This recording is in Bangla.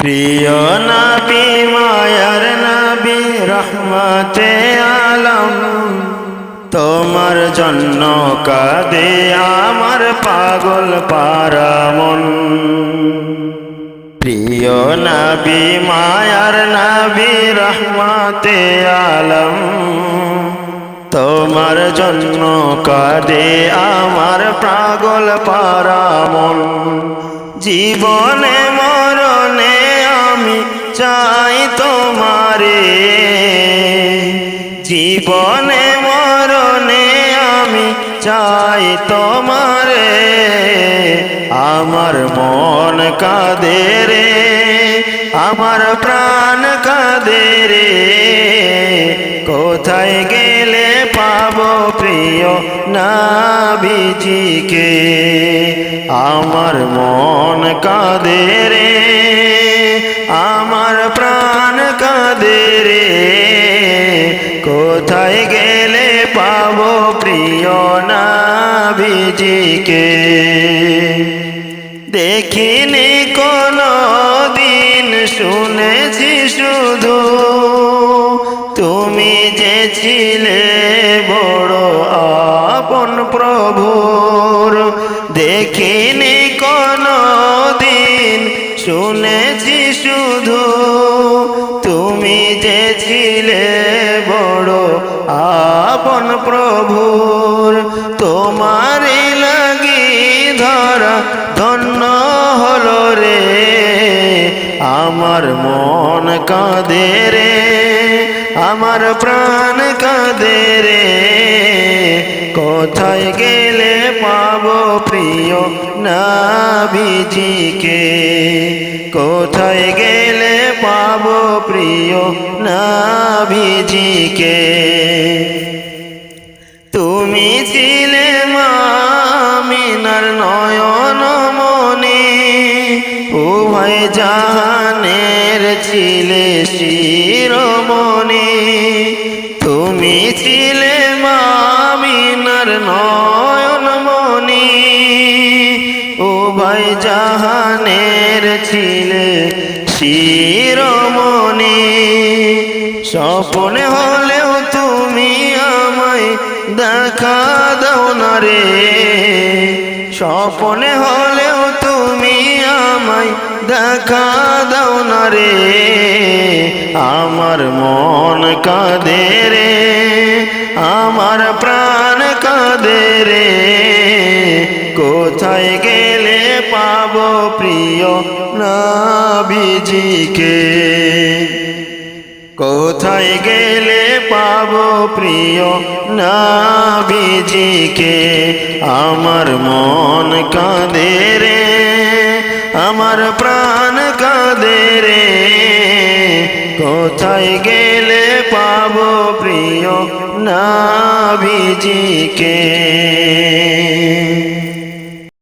প্রিয় নবী মায়ার নবী রহমতে আলম, তোমার জন্য কাঁদে আমার পাগল পারা মন। প্রিয় নবী মায়ার নবী রহমতে আলম, তোমার জন্য কাঁদে আমার পাগল পারা মন। জীবনে মরণে আমি চাই তোমারে, জীবনে মরণে আমি চাই তোমারে। আমার মন কাঁদে রে, আমার প্রাণ কাঁদে রে, কোথায় গেলে পাবো প্রিয় নবীজিকে। আমার মন কাঁদে রে, আমার প্রাণ কাঁদে রে, কোথায় গেলে পাবো প্রিয় নবীজিকে। দেখিনি কোনো দিন, শুনেছি শুধু তুমি যে ছিলে বড় আপন প্রভুর। দেখিনি কোনো দিন, শুনেছি শুধু তুমি যে ছিলে বড় আপন প্রভুর। তোমারই লাগি ধরা ধন্য হলো রে, আমার মন কাঁদে রে, আমার প্রাণ কাঁদে রে, কোথায় গেলে পাবো প্রিয় নবীজিকে। কোথায় গেলে পাবো প্রিয় নবীজিকে। তুমি ছিলে আমিনার নয়ন মনি, উভয় জাহানের ছিলে শিরোমণি। তুমি ছিলে আমিনার নয়ন মনি, উভয় জাহানের ছিলে শিরোমণি। স্বপ্নে হলেও তুমি আমায় দেখা দাও না রে, স্বপ্নে হলেও তুমি আমায় দেখা দাও না রে। আমার মন কাঁদে রে, আমার প্রাণ কাঁদে রে, কোথায় গেলে পাবো প্রিয় নবীজিকে। কোথায় গেলে পাবো প্রিয় নবীজিকে। আমার মন কাঁদে রে, আমার প্রাণ কাঁদে রে, কোথায় গেলে পাবো প্রিয় নবীজিকে।